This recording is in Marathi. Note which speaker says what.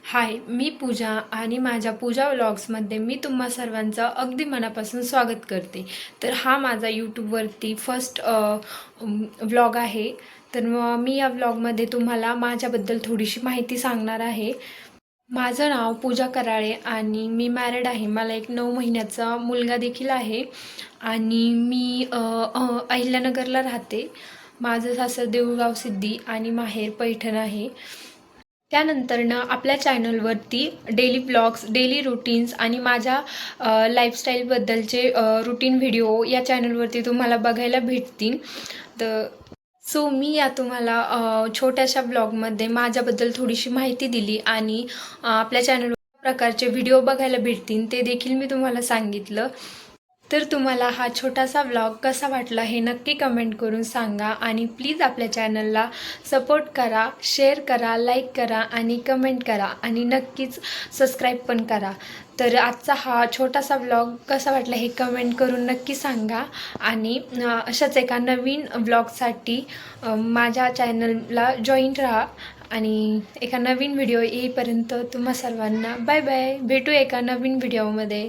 Speaker 1: हाय, मी पूजा आणि माझ्या पूजा व्लॉग्समध्ये मी तुम्हा सर्वांचं अगदी मनापासून स्वागत करते. तर हा माझा यूट्यूबवरती फर्स्ट व्लॉग आहे. तर मी या व्लॉगमध्ये तुम्हाला माझ्याबद्दल थोडीशी माहिती सांगणार आहे. माझं नाव पूजा कराळे आणि मी मॅरिड आहे. मला एक 9 महिन्याचा मुलगा देखील आहे आणि मी अहिल्यानगरला राहते. माझं सासर देऊळगाव सिद्धी आणि माहेर पैठण आहे. त्यानंतरनं आपल्या चॅनलवरती डेली ब्लॉग्स, डेली रुटीन्स आणि माझ्या लाईफस्टाईलबद्दलचे रुटीन व्हिडिओ या चॅनलवरती तुम्हाला बघायला भेटतील. तर सो मी या तुम्हाला छोट्याशा ब्लॉगमध्ये माझ्याबद्दल थोडीशी माहिती दिली आणि आपल्या चॅनलवर प्रकारचे व्हिडिओ बघायला भेटतील ते देखील मी तुम्हाला सांगितलं. तर तुम्हाला हा छोटासा व्लॉग कसा वाटला हे नक्की कमेंट करून सांगा आणि प्लीज आपल्या चॅनलला सपोर्ट करा, शेअर करा, लाईक करा आणि कमेंट करा आणि नक्कीच सबस्क्राईब पण करा. तर आजचा हा छोटासा व्लॉग कसा वाटला हे कमेंट करून नक्की सांगा आणि अशाच एका नवीन व्लॉगसाठी माझ्या चॅनलला जॉईन राहा आणि एका नवीन व्हिडिओ येईपर्यंत तुम्हा सर्वांना बाय बाय. भेटू एका नवीन व्हिडिओमध्ये.